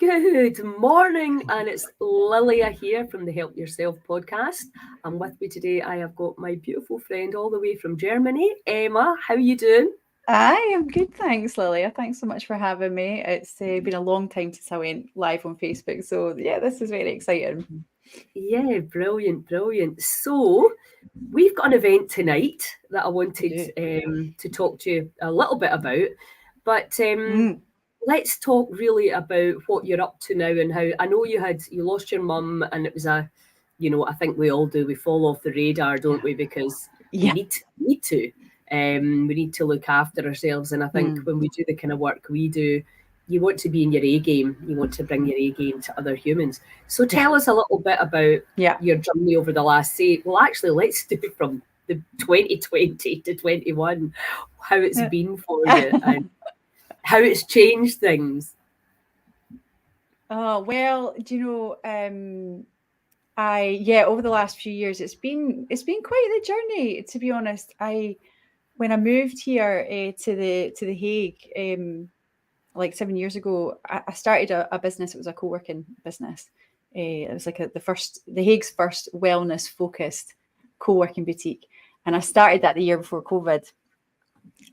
Good morning, and it's Lilia here from the Help Yourself podcast. And with me today, I have got my beautiful friend all the way from Germany, Emma. How you doing? I am good, thanks, Lilia. Thanks so much for having me. It's been a long time since I went live on Facebook, so yeah, this is very exciting. Yeah, brilliant, brilliant. So, we've got an event tonight that I wanted to talk to you a little bit about, but let's talk really about what you're up to now and how I know you lost your mum, and it was I think we all do. We fall off the radar, don't we? Because we Yeah. need to. We need to look after ourselves, and I think when we do the kind of work we do, you want to be in your A game. You want to bring your A game to other humans. So tell us a little bit about your journey over the last, actually, let's do it from the 2020 to 21, how it's been for you and how it's changed things. Oh, well, do you know, over the last few years, it's been quite the journey, to be honest. When I moved here to the Hague, like 7 years ago, I started a business. It was a co-working business. It was like the Hague's first wellness focused co-working boutique, and I started that the year before COVID,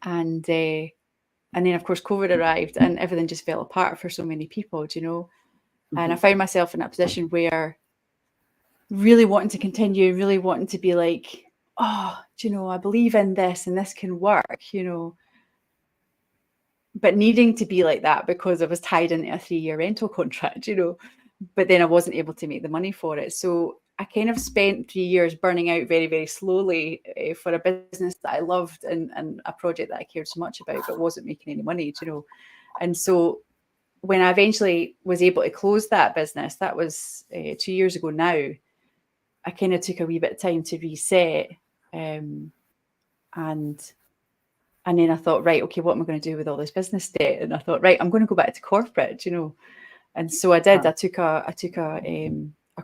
and then of course COVID arrived, and everything just fell apart for so many people, do you know. And I found myself in a position where really wanting to continue, really wanting to be like, oh, do you know, I believe in this and this can work, you know. But needing to be like that because I was tied into a 3-year rental contract, you know, but then I wasn't able to make the money for it. So I kind of spent 3 years burning out very, very slowly for a business that I loved and a project that I cared so much about, but wasn't making any money, you know. And so when I eventually was able to close that business, that was 2 years ago now, I kind of took a wee bit of time to reset. And then I thought, right, okay, what am I going to do with all this business debt? And I thought, right, I'm going to go back to corporate, you know. And so I did. I took a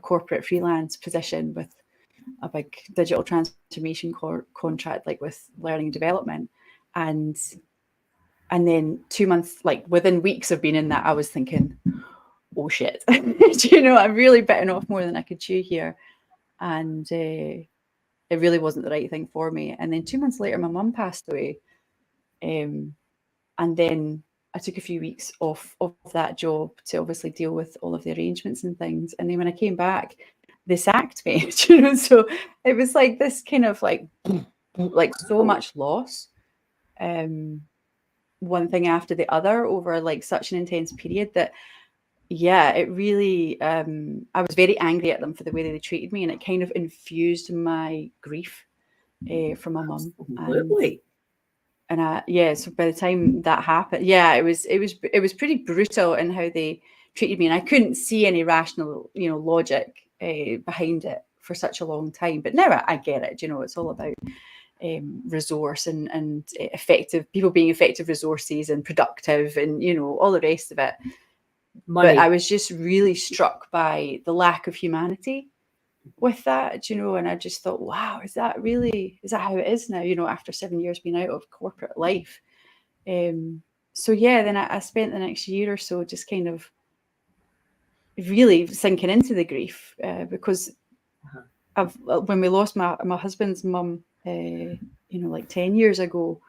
corporate freelance position with a big digital transformation contract, like with learning and development. And then 2 months, like within weeks of being in that, I was thinking, oh shit, you know, I'm really bitten off more than I could chew here. And it really wasn't the right thing for me. And then 2 months later, my mum passed away. And then I took a few weeks off of that job to obviously deal with all of the arrangements and things. And then when I came back, they sacked me, you know, so it was like this kind of like so much loss. One thing after the other over like such an intense period that, yeah, it really, I was very angry at them for the way that they treated me, and it kind of infused my grief from my mum. Absolutely. And so by the time that happened, it was pretty brutal in how they treated me, and I couldn't see any rational, you know, logic behind it for such a long time. But now I get it. You know, it's all about resource and effective people being effective resources and productive, and you know all the rest of it. Money. But I was just really struck by the lack of humanity with that, you know, and I just thought, wow, is that how it is now, you know, after 7 years being out of corporate life? So yeah, then I spent the next year or so just kind of really sinking into the grief because when we lost my husband's mum, you know, like 10 years ago,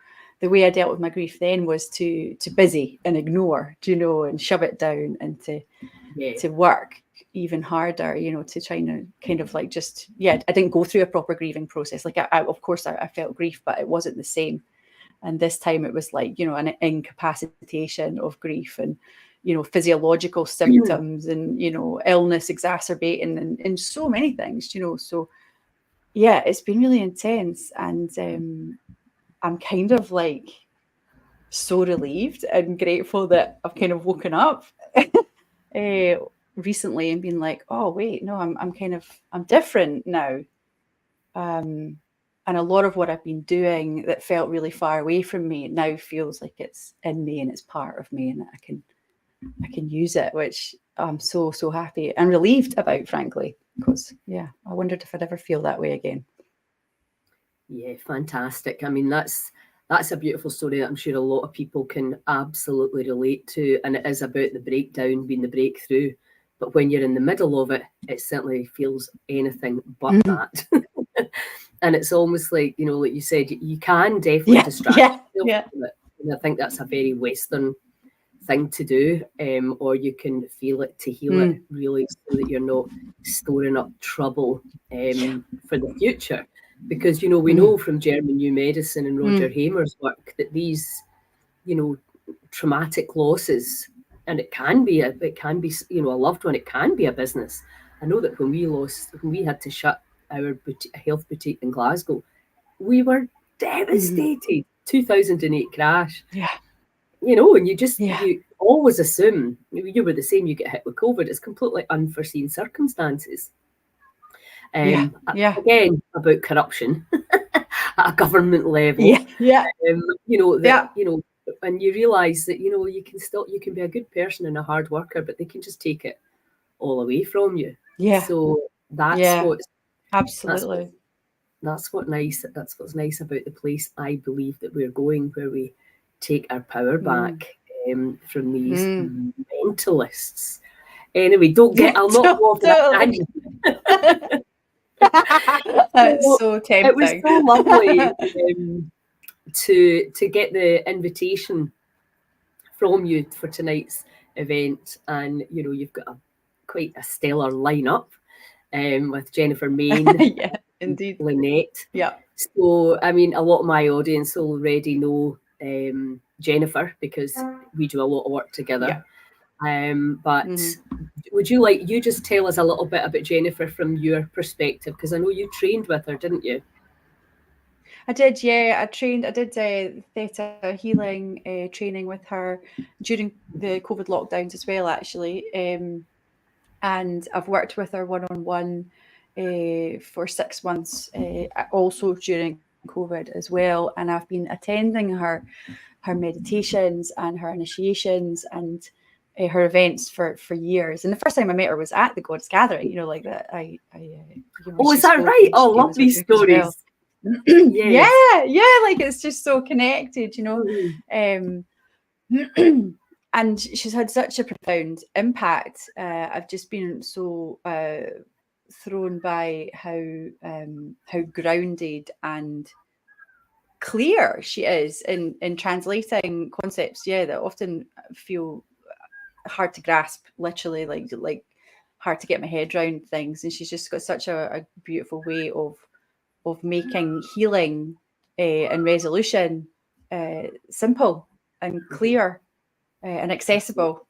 the way I dealt with my grief then was to busy and ignore, you know, and shove it down and to work even harder, you know, to try and kind of like just, I didn't go through a proper grieving process. Like of course I felt grief, but it wasn't the same. And this time it was like, you know, an incapacitation of grief and, you know, physiological symptoms and, you know, illness exacerbating and so many things, you know. So yeah, it's been really intense, and I'm kind of like so relieved and grateful that I've kind of woken up recently and been like, oh wait, no, I'm different now. And a lot of what I've been doing that felt really far away from me now feels like it's in me and it's part of me, and I can use it, which I'm so happy and relieved about, frankly, because I wondered if I'd ever feel that way again. Yeah, fantastic. I mean, that's that's a beautiful story that I'm sure a lot of people can absolutely relate to. And it is about the breakdown being the breakthrough. But when you're in the middle of it, it certainly feels anything but that. And it's almost like, you know, like you said, you can definitely distract yourself from it. And I think that's a very Western thing to do, or you can feel it to heal it really, so that you're not storing up trouble for the future. Because, you know, we know from German New Medicine and Roger Hamer's work that these, you know, traumatic losses, and it can be, you know, a loved one, it can be a business. I know that when we had to shut our health boutique in Glasgow, we were devastated. 2008 crash. Yeah. You know, and you always assume, you were the same, you get hit with COVID, it's completely unforeseen circumstances. Again, about corruption at a government level. You know, that, you know, and you realise that, you know, you can be a good person and a hard worker, but they can just take it all away from you. So that's what's absolutely. That's what's nice about the place I believe that we're going, where we take our power back from these mentalists. Anyway, I'll not go off that tangent. That's so tempting. It was so lovely to get the invitation from you for tonight's event, and you know, you've got quite a stellar lineup with Jennifer Main, indeed, Lynette. So I mean, a lot of my audience already know Jennifer, because we do a lot of work together. But would you just tell us a little bit about Jennifer from your perspective? Because I know you trained with her, didn't you? I did, I did theta healing training with her during the COVID lockdowns as well, actually. And I've worked with her one-on-one for 6 months, also during COVID as well. And I've been attending her meditations and her initiations and her events for years. And the first time I met her was at the Goddess Gathering, you know, like that. Is that right? Oh, love these stories. Like it's just so connected, you know. And she's had such a profound impact. I've just been so thrown by how grounded and clear she is in translating concepts that often feel hard to grasp, literally like hard to get my head around things. And she's just got such a beautiful way of making healing and resolution simple and clear and accessible.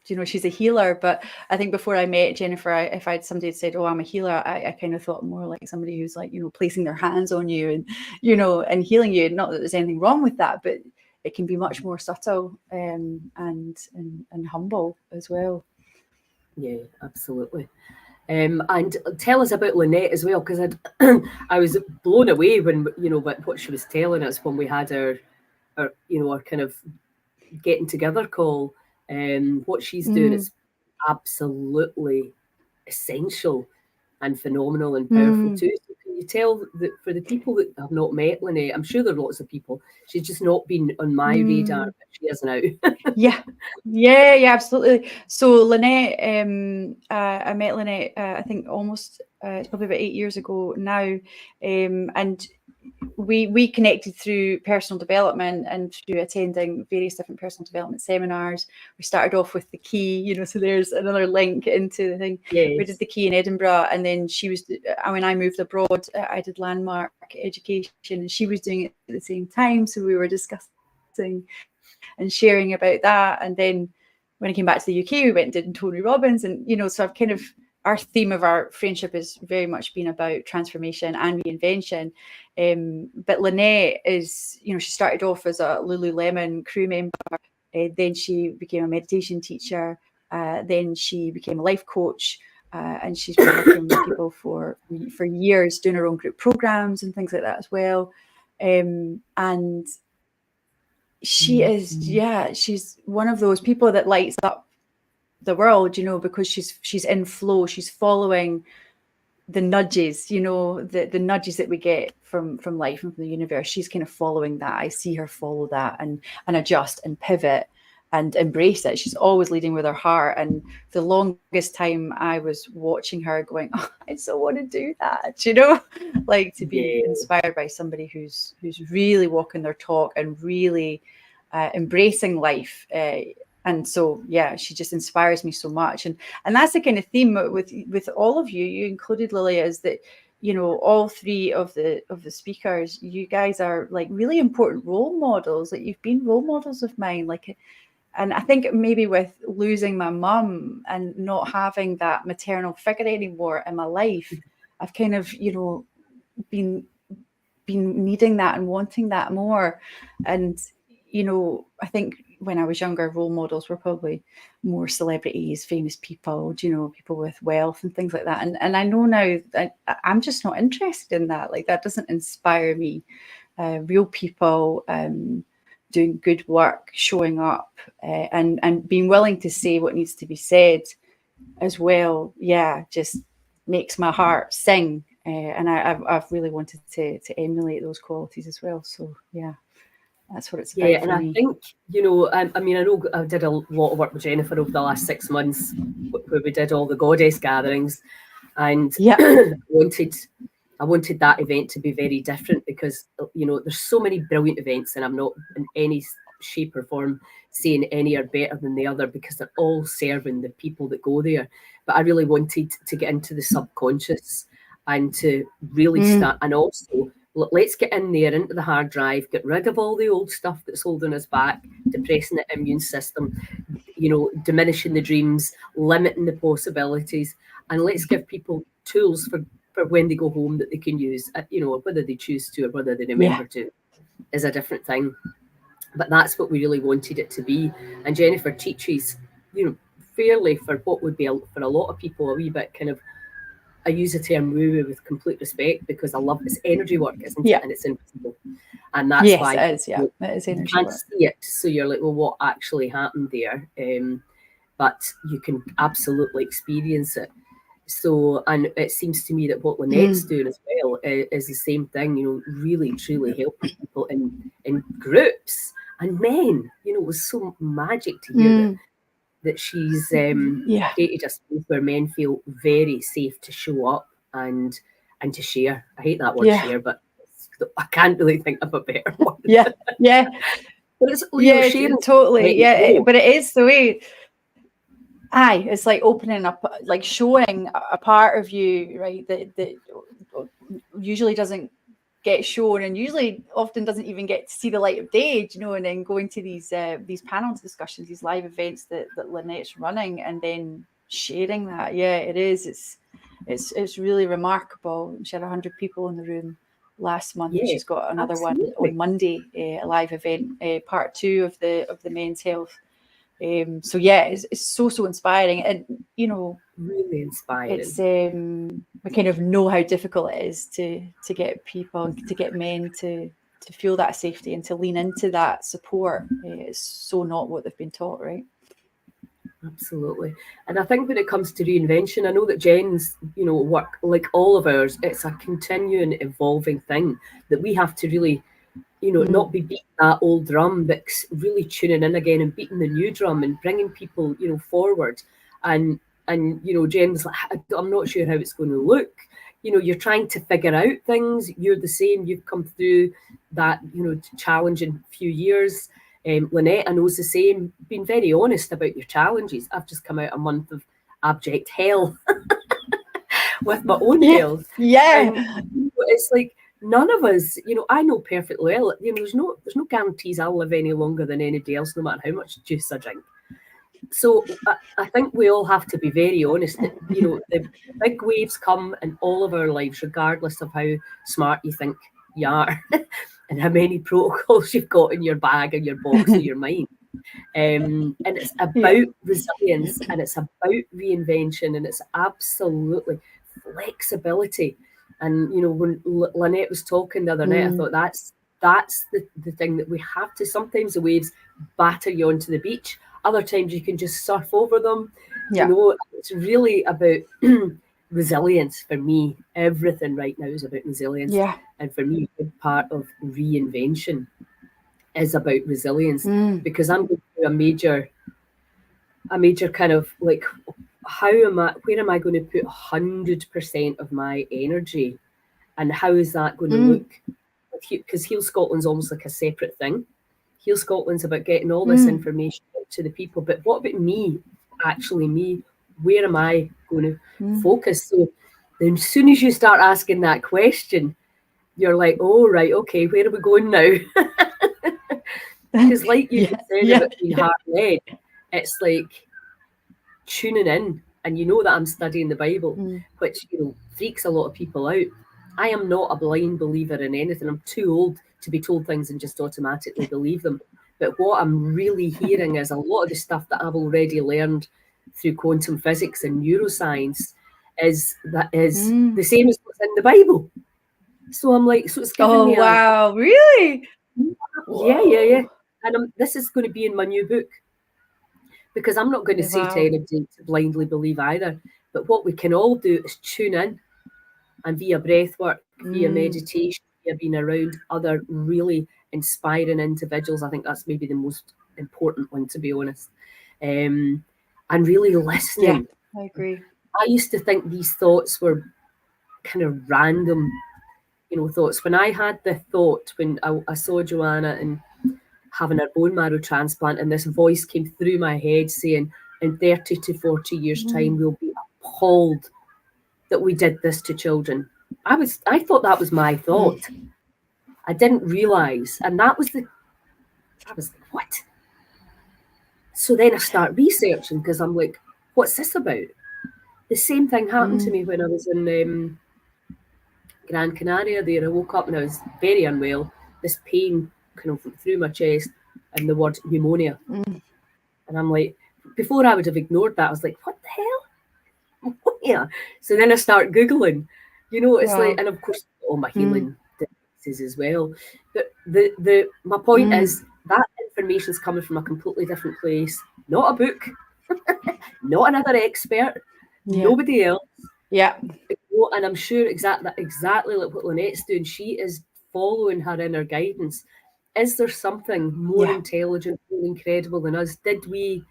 You know, she's a healer, but I think before I met Jennifer, if I'd somebody said, "Oh, I'm a healer," I kind of thought more like somebody who's like, you know, placing their hands on you and, you know, and healing you. Not that there's anything wrong with that, but it can be much more subtle and humble as well. Yeah, absolutely. And tell us about Lynette as well, because I was blown away when, you know, what she was telling us when we had our kind of getting together call. What she's doing is absolutely essential and phenomenal and powerful too. So can you tell that for the people that have not met Lynette, I'm sure there are lots of people, she's just not been on my radar, but she is now. Yeah, absolutely. So Lynette, I met Lynette, I think almost, it's probably about 8 years ago now. And we connected through personal development and through attending various different personal development seminars. We started off with the Key, you know, so there's another link into the thing. Yes. We did the Key in Edinburgh, and then when I moved abroad, I did landmark education, and she was doing it at the same time. So we were discussing and sharing about that. And then when I came back to the UK, we went and did Tony Robbins, and, you know, so I've kind of, our theme of our friendship has very much been about transformation and reinvention. But Lynette is, you know, she started off as a Lululemon crew member. Then she became a meditation teacher. Then she became a life coach. And she's been working with people for years, doing her own group programs and things like that as well. And she is, she's one of those people that lights up the world, you know, because she's in flow, she's following nudges, the nudges that we get from life and from the universe. She's kind of following that. I see her follow that and adjust and pivot and embrace it. She's always leading with her heart. And for the longest time, I was watching her going, oh, I so want to do that, like to be inspired by somebody who's really walking their talk and really embracing life. And so, yeah, she just inspires me so much. And that's the kind of theme with all of you. You included, Lilia, is that, all three of the speakers, you guys are like really important role models. Like, you've been role models of mine. Like, and I think maybe with losing my mum and not having that maternal figure anymore in my life, I've kind of, been needing that and wanting that more. And, I think when I was younger, role models were probably more celebrities, famous people, people with wealth and things like that. And I know now that I'm just not interested in that. Like, that doesn't inspire me. Real people, doing good work, showing up, and being willing to say what needs to be said as well. Yeah, just makes my heart sing. And I've really wanted to emulate those qualities as well. So yeah, that's what it's about. Yeah, for and me. I think, I mean, I know I did a lot of work with Jennifer over the last 6 months where we did all the goddess gatherings, and I wanted that event to be very different because, there's so many brilliant events, and I'm not in any shape or form saying any are better than the other because they're all serving the people that go there. But I really wanted to get into the subconscious and to really start, and also let's get in there into the hard drive, get rid of all the old stuff that's holding us back, depressing the immune system, diminishing the dreams, limiting the possibilities, and let's give people tools for when they go home that they can use, whether they choose to or whether they remember to is a different thing. But that's what we really wanted it to be. And Jennifer teaches, fairly, for what would be for a lot of people a wee bit kind of, I use the term woo-woo with complete respect because I love it's energy work, isn't it? And it's invisible. And that's why it is, it is energy you can't work. see it. So you're like, well, what actually happened there? But you can absolutely experience it. So, and it seems to me that what Lynette's doing as well is the same thing, really, truly helping people in groups and men. It was so magic to hear that she's created a space where men feel very safe to show up and to share. I hate that word share, but I can't really think of a better one. But it's sharing totally. But it is the way. Aye, it's like opening up, like showing a part of you, right, that usually doesn't get shown, and usually often doesn't even get to see the light of day, and then going to these panel discussions, these live events that Lynette's running, and then sharing that. Yeah, it is. It's really remarkable. She had 100 people in the room last month. And she's got another one on Monday, a live event, part 2 of the men's health. So yeah, it's so inspiring, and really inspiring. It's we kind of know how difficult it is to get people, to get men to feel that safety and to lean into that support. It's so not what they've been taught, right? Absolutely. And I think when it comes to reinvention, I know that Jen's, work, like all of ours, it's a continuing, evolving thing that we have to really, not be beating that old drum, but really tuning in again and beating the new drum and bringing people, forward. And Jen's like, I'm not sure how it's going to look. You're trying to figure out things. You're the same. You've come through that, challenging few years. Lynette, I know, is the same. Being very honest about your challenges. I've just come out a month of abject hell with my own health. Yeah. And, it's like none of us, I know perfectly well. There's no guarantees I'll live any longer than anybody else, no matter how much juice I drink. So I think we all have to be very honest that, the big waves come in all of our lives, regardless of how smart you think you are and how many protocols you've got in your bag and your box of your mind. And it's about resilience, and it's about reinvention, and it's absolutely flexibility. And, when Lynette was talking the other night, I thought that's the thing that we have to. Sometimes the waves batter you onto the beach. Other times you can just surf over them. It's really about resilience for me. Everything right now is about resilience. Yeah. And for me, a big part of reinvention is about resilience, because I'm going through a major kind of like, where am I going to put 100% of my energy, and how is that going to look? Because Heal Scotland's almost like a separate thing. Heal Scotland's about getting all this information out to the people, but what about me? Actually, me, where am I going to focus? So then, as soon as you start asking that question, you're like, oh, right, okay, where are we going now? Because like you said about being heart-led, it's like tuning in, and you know that I'm studying the Bible, which, you know, freaks a lot of people out. I am not a blind believer in anything. I'm too old to be told things and just automatically believe them. But what I'm really hearing is a lot of the stuff that I've already learned through quantum physics and neuroscience is the same as what's in the Bible. So I'm like, so it's giving me wow, really? Yeah. And this is going to be in my new book, because I'm not going to say to anybody to blindly believe either. But what we can all do is tune in, and via breath work, via meditation, via being around other really inspiring individuals. I think that's maybe the most important one, to be honest. And really listening. Yeah, I agree. I used to think these thoughts were kind of random, you know, thoughts. When I had the thought, when I saw Joanna and having her bone marrow transplant, and this voice came through my head saying, in 30 to 40 years' time, we'll be appalled that we did this to children. I thought that was my thought. I didn't realise. And I was like, what? So then I start researching, because I'm like, what's this about? The same thing happened to me when I was in Gran Canaria there. I woke up and I was very unwell. This pain kind of through my chest, and the word pneumonia. And I'm like, before I would have ignored that, I was like, what the hell? Yeah. So then I start Googling, you know, it's like, and of course, all my healing devices as well. But my point is that information's coming from a completely different place, not a book, not another expert, nobody else. Yeah. And I'm sure exactly like what Lynette's doing, she is following her inner guidance. Is there something more intelligent, more incredible than us? Did we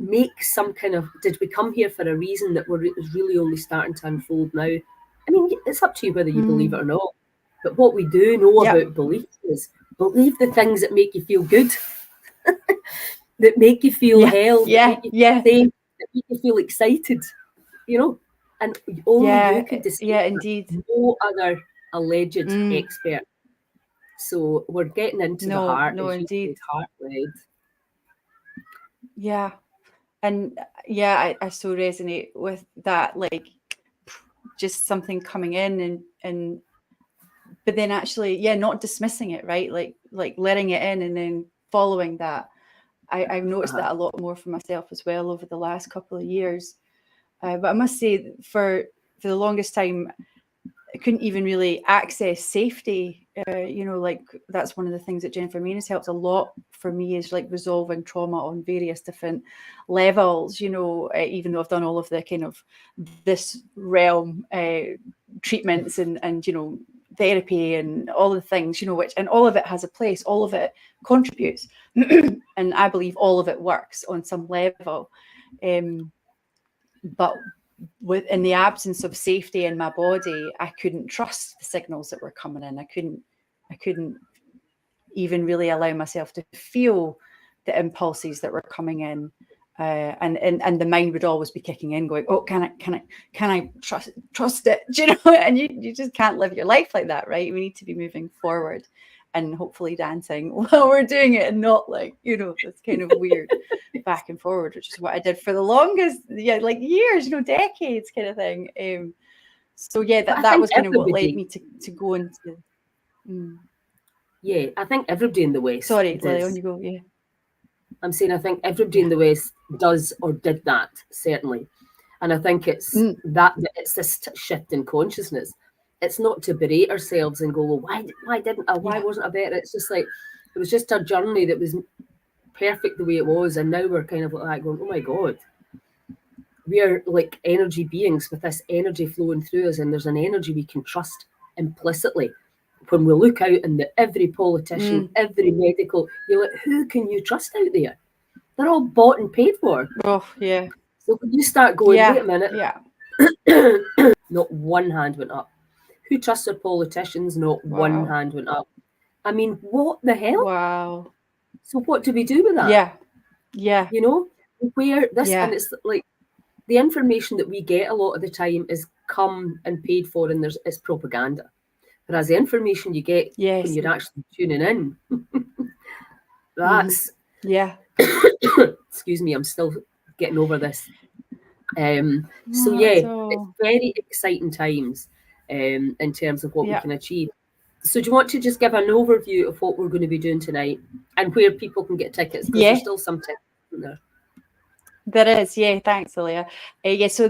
come here for a reason that is really only starting to unfold now? I mean, it's up to you whether you believe it or not. But what we do know about belief is believe the things that make you feel good, that make you feel held, that make you think, that make you feel excited, you know? And only you can decide. Indeed. No other alleged expert. So we're getting into the heart. No, indeed. Heart-led. Yeah. And I so resonate with that, like just something coming in and but then actually, not dismissing it, right? Like letting it in and then following that. I've noticed that a lot more for myself as well over the last couple of years. But I must say, for the longest time, I couldn't even really access safety. You know, like that's one of the things that Jennifer Main has helped a lot for me, is like resolving trauma on various different levels. You know, even though I've done all of the kind of this realm treatments and you know, therapy and all the things, you know, and all of it has a place, all of it contributes, and I believe all of it works on some level. But in the absence of safety in my body, I couldn't trust the signals that were coming in. I couldn't even really allow myself to feel the impulses that were coming in. And the mind would always be kicking in, going, "Oh, can I trust it?" Do you know? And you just can't live your life like that, right? We need to be moving forward, and hopefully dancing while we're doing it, and not like, you know, this kind of weird back and forward, which is what I did for the longest, like years, you know, decades, kind of thing. So that was kind of what led me to go into. Yeah, I think everybody in the West. Sorry, Lilia, on you go. Yeah. I'm saying I think everybody in the West does or did that, certainly. And I think it's it's this shift in consciousness. It's not to berate ourselves and go, well, why didn't I? Why wasn't I better? It's just like, it was just a journey that was perfect the way it was. And now we're kind of like going, oh my God, we're like energy beings with this energy flowing through us, and there's an energy we can trust implicitly. When we look out and every politician, every medical, you're like, who can you trust out there? They're all bought and paid for. Oh, yeah. So when you start going, Yeah. wait a minute, Yeah. not one hand went up. Who trusts their politicians? Not one hand went up. I mean, what the hell? Wow. So what do we do with that? Yeah. Yeah. You know, where this, Yeah. and it's like the information that we get a lot of the time is come and paid for, and it's propaganda. Whereas the information you get when you're actually tuning in, that's yeah. Excuse me, I'm still getting over this. So yeah, it's very exciting times in terms of what we can achieve. So do you want to just give an overview of what we're going to be doing tonight and where people can get tickets? Because there's still some tickets in there. There is, yeah. Thanks, Lilia. Yeah. So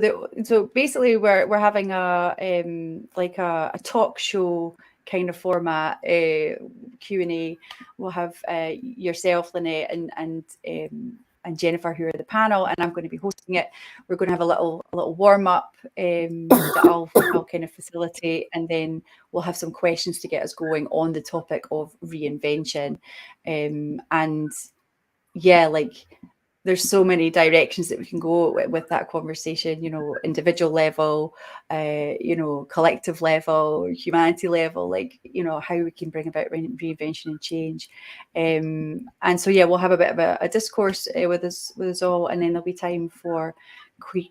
basically, we're having like a talk show kind of format, Q&A. We'll have yourself, Lynette, and Jennifer, who are the panel, and I'm going to be hosting it. We're going to have a little warm up that I'll kind of facilitate, and then we'll have some questions to get us going on the topic of reinvention, and yeah, like. There's so many directions that we can go with that conversation, individual level, collective level, humanity level, like, how we can bring about reinvention and change. And so, yeah, we'll have a bit of a discourse with us all, and then there'll be time for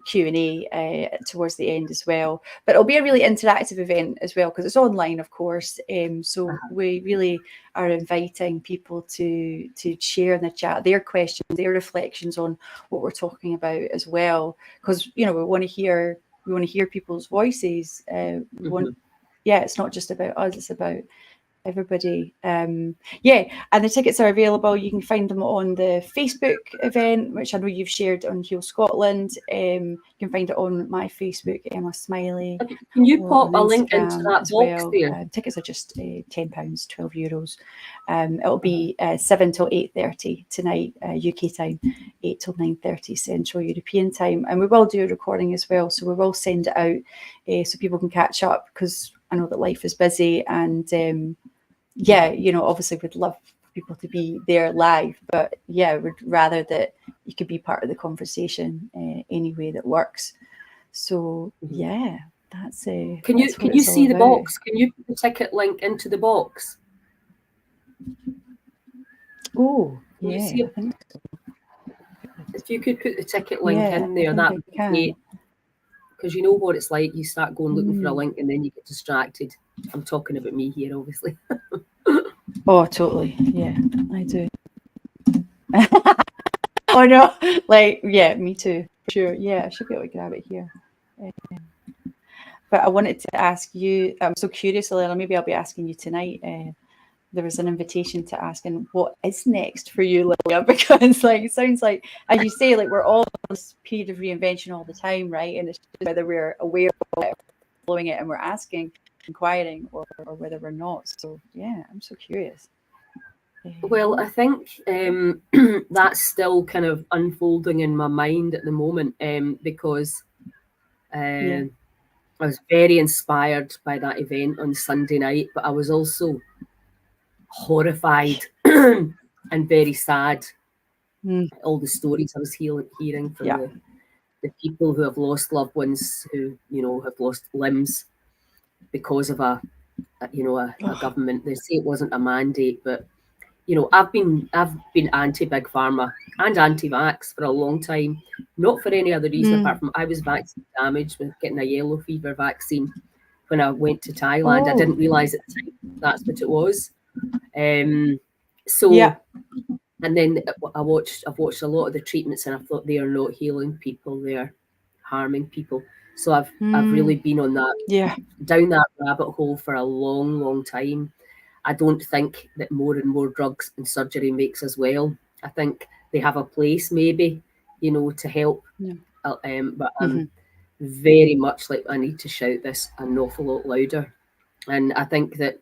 Q&A towards the end as well. But it'll be a really interactive event as well, because it's online, of course. So we really are inviting people to share in the chat their questions, their reflections on what we're talking about as well, because we want to hear people's voices. It's not just about us, it's about everybody. And the tickets are available. You can find them on the Facebook event, which I know you've shared on Heal Scotland. You can find it on my Facebook, Emma Smiley. Can you pop a link into that box there? Tickets are just £10, €12. It'll be 7 till 8:30 tonight, UK time, 8 till 9:30 Central European time. And we will do a recording as well, so we will send it out so people can catch up, because I know that life is busy, and obviously we'd love people to be there live, but we'd rather that you could be part of the conversation any way that works. So that's it. Can you see the box? Can you put the ticket link into the box? Oh, yeah. I think so. If you could put the ticket link in there, that would be great. Because you know what it's like, you start going looking for a link and then you get distracted. I'm talking about me here, obviously. Oh, totally. Yeah, I do. Oh, no. Me too. For sure. Yeah, I should be able to grab it here. But I wanted to ask you, I'm so curious, Elena, maybe I'll be asking you tonight. There was an invitation to asking what is next for you, Lilia, because it sounds like, as you say, we're all in this period of reinvention all the time, right? And it's just whether we're aware of it, following it, and we're asking, inquiring, or whether we're not. So yeah, I'm so curious. Well, I think that's still kind of unfolding in my mind at the moment, because I was very inspired by that event on Sunday night, but I was also horrified and very sad. All the stories I was hearing from the people who have lost loved ones, who have lost limbs because of a government. They say it wasn't a mandate, but I've been anti-big pharma and anti-vax for a long time, not for any other reason apart from I was vaccine damaged with getting a yellow fever vaccine when I went to Thailand. I didn't realise at the time that's what it was. And then I've watched a lot of the treatments, and I thought they are not healing people; they are harming people. So I've really been on that down that rabbit hole for a long, long time. I don't think that more and more drugs and surgery makes us well. I think they have a place, maybe, to help. But I'm very much like, I need to shout this an awful lot louder. And I think that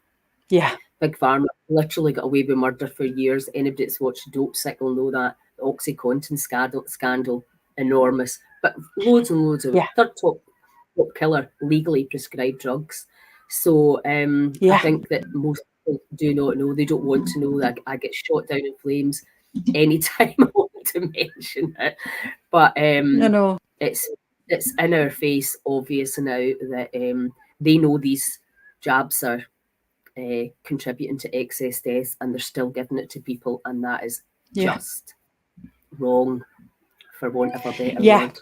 Big Pharma literally got away with murder for years. Anybody that's watched Dope Sick will know that. The OxyContin scandal, enormous. but loads and loads of Yeah. third top killer legally prescribed drugs. So I Yeah. think that most people do not know. They don't want to know that I get shot down in flames anytime I want to mention it. But No. it's in our face, obvious now that they know these jabs are contributing to excess deaths, and they're still giving it to people, and that is Yeah. just wrong, for want of a better Yeah. word.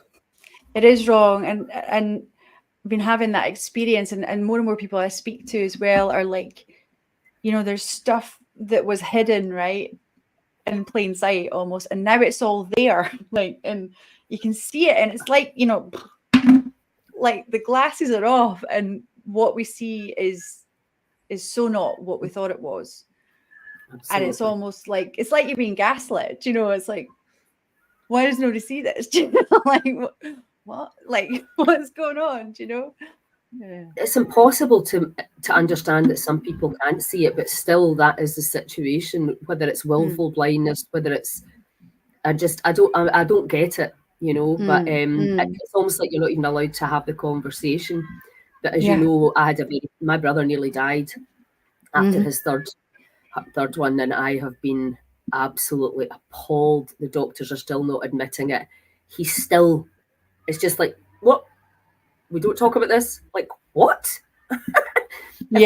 It is wrong, and I've been having that experience, and more people I speak to as well are like, there's stuff that was hidden, right, in plain sight almost, and now it's all there, like, and you can see it, and it's like, like the glasses are off, and what we see is so not what we thought it was. Absolutely. And it's almost like you're being gaslit, it's like, why does nobody see this? Like, what, like, what's going on? Yeah. It's impossible to understand that some people can't see it, but still that is the situation, whether it's willful blindness, whether it's I don't get it, but it's almost like you're not even allowed to have the conversation. But as you know, my brother nearly died after his third one, and I have been absolutely appalled. The doctors are still not admitting it. It's just like, what? We don't talk about this? Like, what? If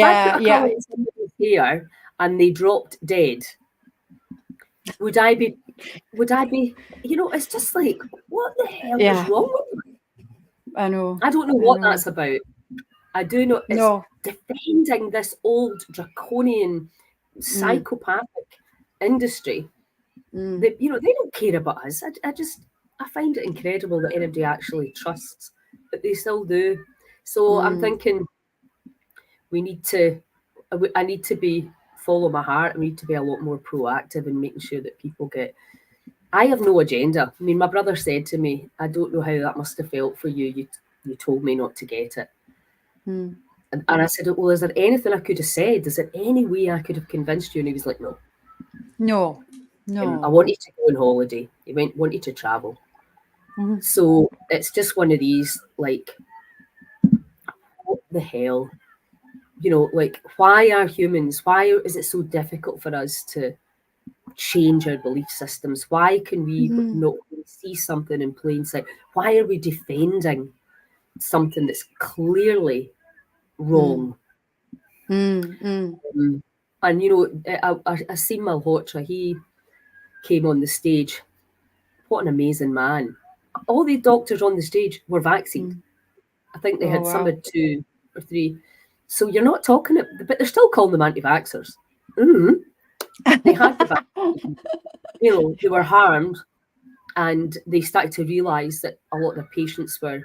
I put a colour in somebody's hair and they dropped dead, would I be, it's just like, what the hell is wrong with me? I know. I don't know what that's about. I do know it's No. defending this old draconian psychopathic industry. They don't care about us. I find it incredible that anybody actually trusts, but they still do. So I'm thinking I need to follow my heart. I need to be a lot more proactive in making sure that people get. I have no agenda. I mean, my brother said to me, I don't know how that must have felt for you. You told me not to get it. And I said, well, is there anything I could have said? Is there any way I could have convinced you? And he was like, no. No. I wanted to go on holiday. He wanted to travel. So it's just one of these, like, what the hell? Like, why are humans, why is it so difficult for us to change our belief systems? Why can we not see something in plain sight? Why are we defending something that's clearly wrong? And I seen Malhotra. He came on the stage. What an amazing man! All the doctors on the stage were vaccinated. I think they had some had 2 or 3. So you're not talking it, but they're still calling them anti-vaxxers. They had the vaccine. They were harmed, and they started to realise that a lot of the patients were,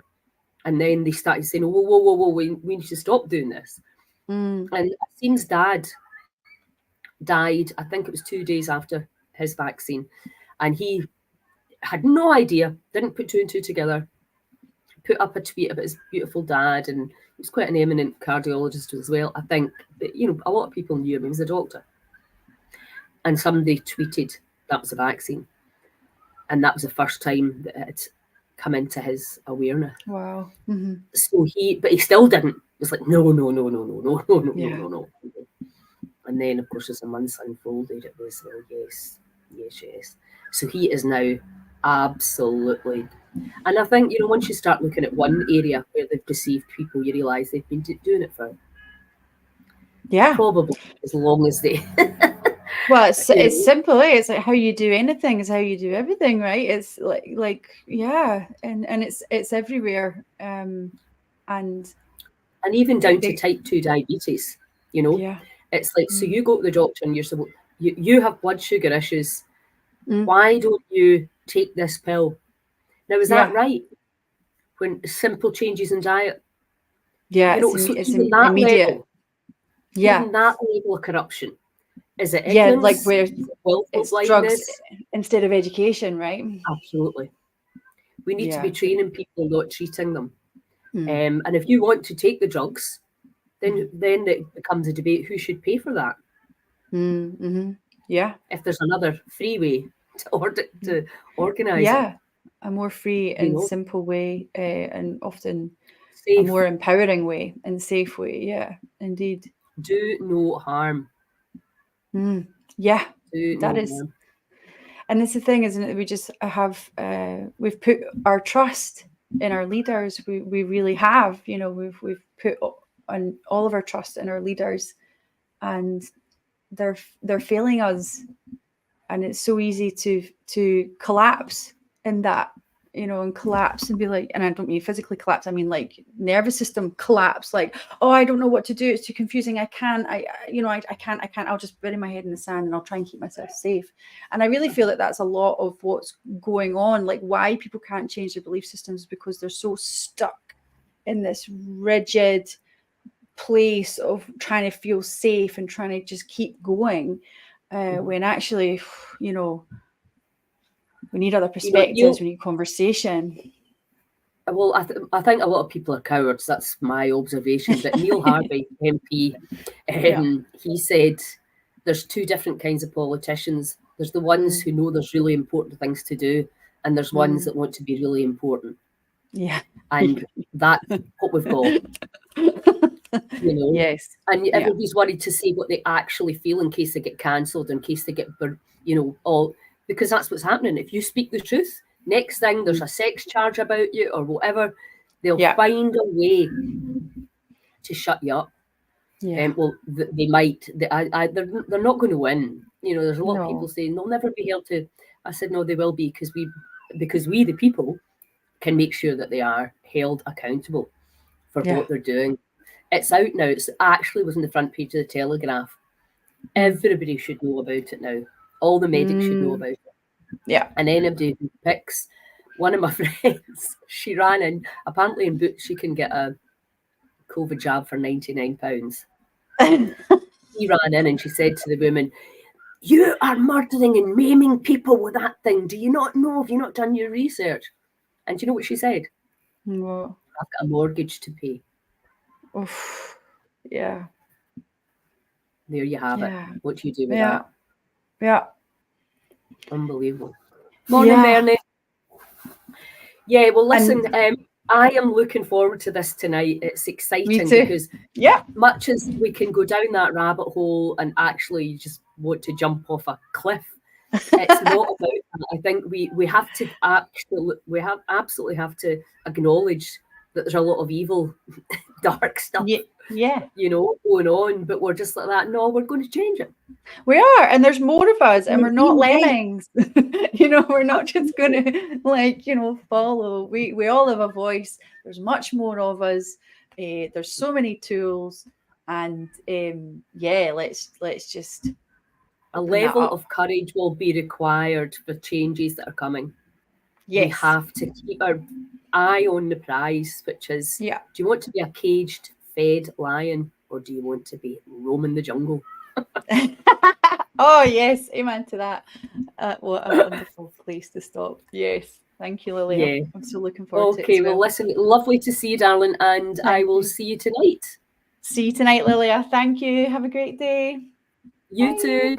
and then they started saying, whoa, we need to stop doing this. And Asim's dad died, I think it was 2 days after his vaccine, and he had no idea, didn't put 2 and 2 together, put up a tweet about his beautiful dad, and he was quite an eminent cardiologist as well, I think. But, a lot of people knew him. He was a doctor. And somebody tweeted that was a vaccine. And that was the first time that it had come into his awareness. Wow. So but he still didn't. It was like, no. And then, of course, as the months unfolded, it was, well, yes. So he is now absolutely. And I think, once you start looking at one area where they've deceived people, you realise they've been doing it for probably as long as they. Well, it's simple. It's like how you do anything is how you do everything, right? It's like and it's everywhere, and even down to type 2 diabetes. It's like, so you go to the doctor and you're supposed you have blood sugar issues. Why don't you take this pill? Now, is that right? When simple changes in diet, it's even that immediate. level, even that level of corruption. Is it ignorance? Like where it's blindness? Drugs instead of education, right? Absolutely. We need to be training people, not treating them. And if you want to take the drugs, then it becomes a debate who should pay for that. Yeah. If there's another free way to organise it. more free and simple way, and often safe. a more empowering way and safe way. Yeah, indeed. Do no harm. Yeah, Do that no is. harm. And it's the thing, isn't it? We just have, we've put our trust in our leaders. We really have, you know, we've put on all of our trust in our leaders, and they're failing us. And it's so easy to collapse in that, you know, and collapse and be like, and I don't mean physically collapse, I mean like nervous system collapse, like, oh, I don't know what to do, it's too confusing, I can't, I'll just bury my head in the sand and I'll try and keep myself safe. And I really feel that that's a lot of what's going on, like why people can't change their belief systems, because they're so stuck in this rigid place of trying to feel safe and trying to just keep going, when actually, you know, we need other perspectives, we need conversation. Well, I think a lot of people are cowards. That's my observation. But Neil Harvey, MP, he said there's two different kinds of politicians. There's the ones who know there's really important things to do, and there's ones that want to be really important. Yeah. And that's what we've got. You know? Yes. And everybody's worried to say what they actually feel in case they get cancelled, in case they get, you know, all, because that's what's happening. If you speak the truth, next thing there's a sex charge about you or whatever, they'll find a way to shut you up. Well, they might. They're not going to win. You know, there's a lot of people saying they'll never be held to. I said no, they will be, because we the people can make sure that they are held accountable for what they're doing. It's out now. It actually was on the front page of the Telegraph. Everybody should know about it now. All the medics should know about it. Yeah. And anybody who picks, one of my friends, she ran in, apparently in Boots, she can get a COVID jab for £99. She ran in and she said to the woman, "You are murdering and maiming people with that thing. Do you not know? Have you not done your research?" And do you know what she said? What? "I've got a mortgage to pay." Oof. Yeah. There you have it. What do you do with that? Yeah. Unbelievable. Morning, Bernie. Yeah, well, listen, I am looking forward to this tonight. It's exciting because much as we can go down that rabbit hole and actually just want to jump off a cliff, it's not about that. I think we have to absolutely have to acknowledge that there's a lot of evil, dark stuff, you know, going on, but we're just like that. No, we're going to change it. We are, and there's more of us, and we're not lemmings. You know, we're not just going to, like, you know, follow. We all have a voice. There's much more of us. There's so many tools, and let's just. A level of courage will be required for changes that are coming. Yes. We have to keep our eye on the prize, which is, do you want to be a caged, fed lion, or do you want to be roaming the jungle? Oh, yes. Amen to that. What a wonderful place to stop. Yes. Thank you, Lilia. Yeah. I'm so looking forward to it. Okay, well, listen, lovely to see you, darling, and I will see you tonight. See you tonight, Lilia. Thank you. Have a great day. You too.